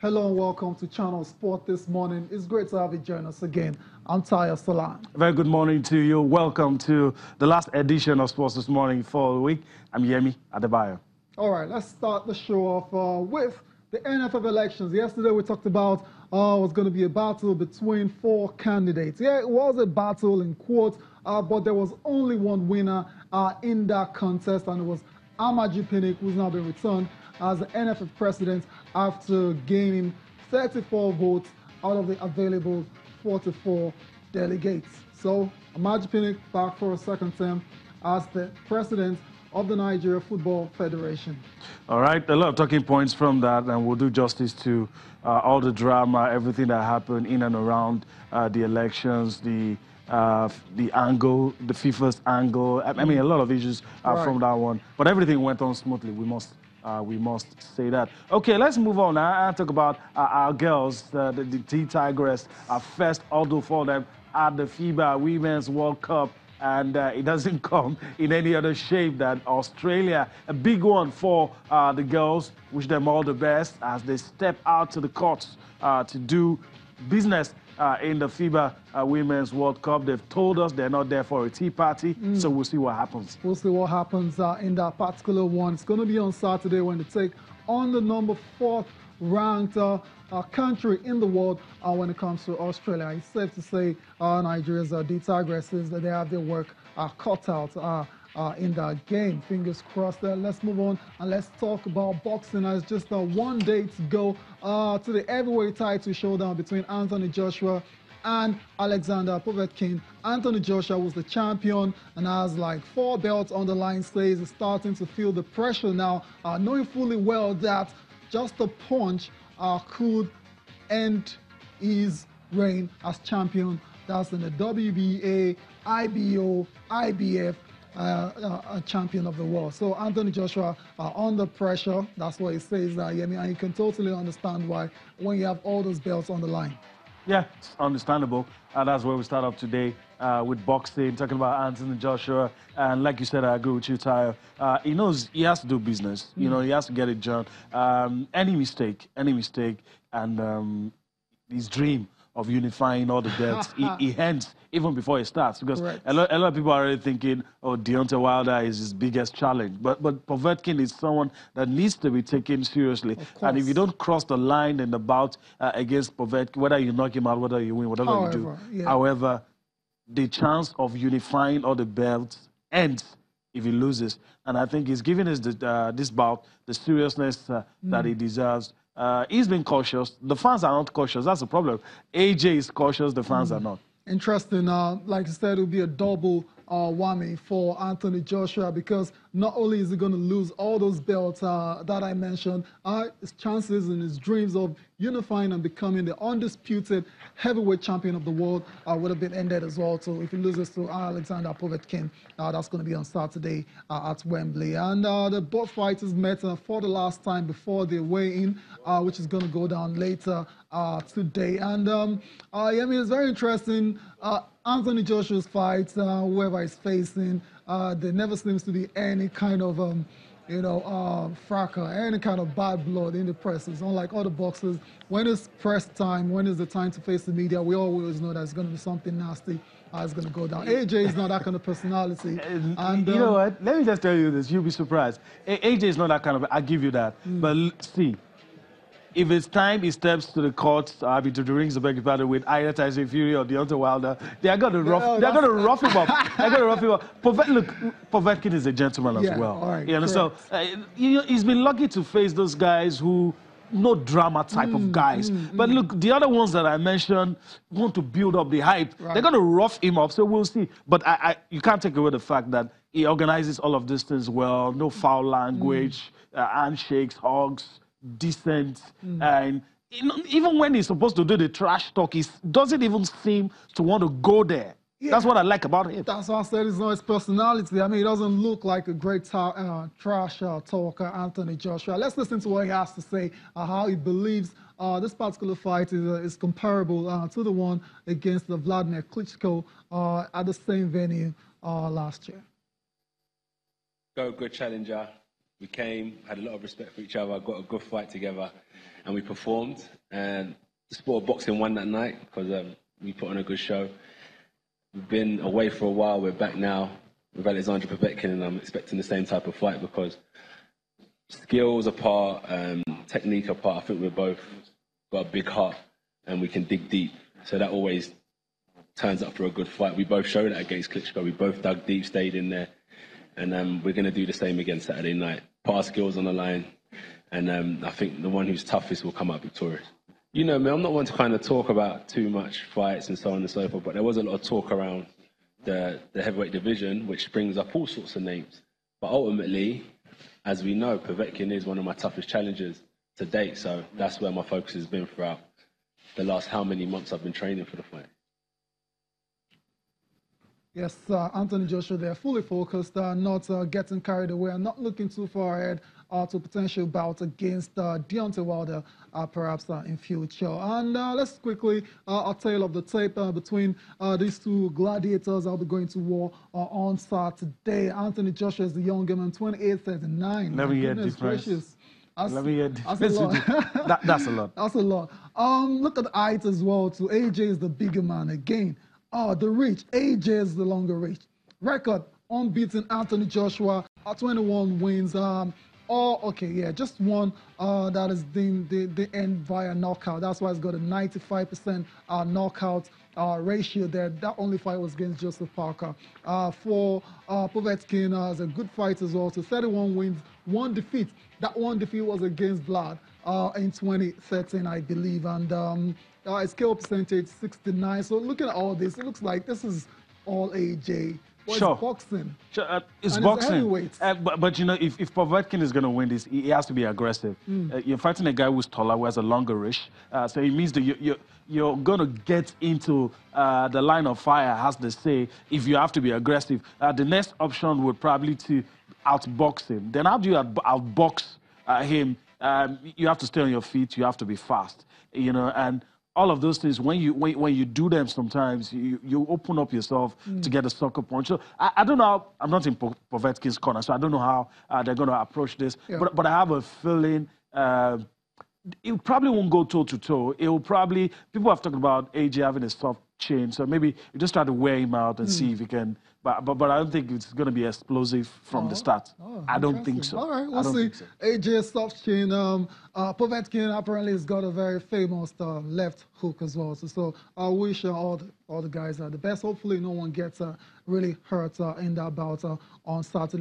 Hello and welcome to Channel Sport this morning. It's great to have you join us again. I'm Taya Salan. Very good morning to you. Welcome to the last edition of Sports This Morning for the week. I'm Yemi Adebayo. All right, let's start the show off with the NFF elections. Yesterday we talked about it was going to be a battle between 4 candidates. Yeah, it was a battle in quotes, but there was only one winner in that contest, and it was Amaju Pinnick, who's now been returned as the NFF president after gaining 34 votes out of the available 44 delegates. So Amaju Pinnick back for a second term as the president of the Nigeria Football Federation. All right, a lot of talking points from that, and we'll do justice to all the drama, everything that happened in and around the elections, the angle, the FIFA's angle. I mean, a lot of issues from that one, but everything went on smoothly. We must say that. Okay, let's move on now and talk about our girls, the T-Tigress, our first hurdle for them at the FIBA Women's World Cup. And it doesn't come in any other shape than Australia. A big one for the girls. Wish them all the best as they step out to the courts to do business in the FIBA Women's World Cup. They've told us they're not there for a tea party, so we'll see what happens. We'll see what happens in that particular one. It's going to be on Saturday when they take on the number 4th ranked country in the world when it comes to Australia. It's safe to say Nigeria's D-Tigresses, that they have their work cut out in that game. Fingers crossed there. Let's move on and let's talk about boxing. As just 1 day to go to the heavyweight title showdown between Anthony Joshua and Alexander Povetkin. Anthony Joshua was the champion and has like 4 belts on the line. Says he's starting to feel the pressure now, knowing fully well that just a punch could end his reign as champion. That's in the WBA, IBO, IBF, champion of the world. So Anthony Joshua under pressure. That's what he says. And you can totally understand why when you have all those belts on the line. Yeah, it's understandable. And that's where we start off today with boxing, talking about Anthony Joshua. And like you said, I agree with you, Tayo. He knows he has to do business. You know, he has to get it done. Any mistake, and his dream of unifying all the belts, he ends even before it starts. Because a lot of people are already thinking, oh, Deontay Wilder is his biggest challenge. But Povetkin is someone that needs to be taken seriously. And if you don't cross the line in the bout against Povetkin, whether you knock him out, whether you win, whatever you do, however, the chance of unifying all the belts ends if he loses. And I think he's giving us this bout the seriousness that he deserves. He's been cautious. The fans are not cautious. That's the problem. AJ is cautious. The fans are not. Interesting. Like I said, it will be a double whammy for Anthony Joshua because not only is he going to lose all those belts that I mentioned, his chances and his dreams of unifying and becoming the undisputed heavyweight champion of the world would have been ended as well. So if he loses to Alexander Povetkin, that's going to be on Saturday at Wembley. And the both fighters met for the last time before they weigh-in, which is going to go down later today. And I mean, it's very interesting. Anthony Joshua's fights, whoever he's facing, there never seems to be any kind of, fracas, any kind of bad blood in the presses. Unlike other boxers, when it's press time, when it's the time to face the media, we always know that it's going to be something nasty. It's going to go down. AJ is not that kind of personality. And you know what? Let me just tell you this. You'll be surprised. AJ is not that kind of... I'll give you that. But see, if it's time he steps to the court, to the rings, with either Tyson Fury or Deontay Wilder, they're going to rough him up. They're going to rough him up. Povetkin is a gentleman as well. All right, you know, so he's been lucky to face those guys who no drama type of guys. But look, the other ones that I mentioned want to build up the hype. They're going to rough him up, so we'll see. But you can't take away the fact that he organizes all of these things well, no foul language, handshakes, hugs, decent, and even when he's supposed to do the trash talk, he doesn't even seem to want to go there. That's what I like about him. That's why I said it's not his personality. I mean, he doesn't look like a great trash talker, Anthony Joshua. Let's listen to what he has to say, how he believes this particular fight is comparable to the one against Vladimir Klitschko at the same venue last year. Good challenger. We came, had a lot of respect for each other, got a good fight together, and we performed. And the sport of boxing won that night because we put on a good show. We've been away for a while. We're back now with Alexander Povetkin, and I'm expecting the same type of fight because skills apart, technique apart, I think we're both got a big heart and we can dig deep. So that always turns up for a good fight. We both showed that against Klitschko. We both dug deep, stayed in there. And we're going to do the same again Saturday night. Put our skills on the line. And I think the one who's toughest will come out victorious. You know me, I'm not one to kind of talk about too much fights and so on and so forth, but there was a lot of talk around the heavyweight division, which brings up all sorts of names. But ultimately, as we know, Povetkin is one of my toughest challengers to date. So that's where my focus has been throughout the last how many months I've been training for the fight. Yes, Anthony Joshua, they're fully focused, not getting carried away and not looking too far ahead to a potential bout against Deontay Wilder, perhaps in future. And let's quickly a tale of the tape between these two gladiators. I'll be going to war on Saturday. Anthony Joshua is the younger man, 28-39. Let me hear difference. Let me hear difference. That's a lot. That's a lot. Look at the height as well, too. AJ is the bigger man again. The reach, AJ is the longer reach. Record, unbeaten Anthony Joshua, 21 wins. Just one that is the end via knockout. That's why it's got a 95% knockout ratio there. That only fight was against Joseph Parker. For Povetkin, is a good fight as well. So 31 wins, 1 defeat. That 1 defeat was against Vlad in 2013, I believe. And his KO percentage 69. So looking at all this, it looks like this is all AJ. Well, sure. It's boxing. Sure. It's boxing. It's but you know, if Povetkin is going to win this, he has to be aggressive. You're fighting a guy who's taller, who has a longer reach. So it means that you're going to get into the line of fire, as they say, if you have to be aggressive. The next option would probably to outbox him. Then how do you outbox him? You have to stay on your feet. You have to be fast. You know, and all of those things, when you do them, sometimes you open up yourself to get a sucker punch. So I don't know how, I'm not in Povetkin's corner, so I don't know how they're going to approach this. Yeah. But I have a feeling it probably won't go toe-to-toe. It will probably, people have talked about AJ having a soft chin, so maybe you just try to wear him out and see if he can. But I don't think it's going to be explosive from the start. I don't think so. All right, we'll see. So. AJ soft chin. Povetkin apparently has got a very famous left hook as well. So I wish all the guys the best. Hopefully no one gets really hurt in that bout on Saturday.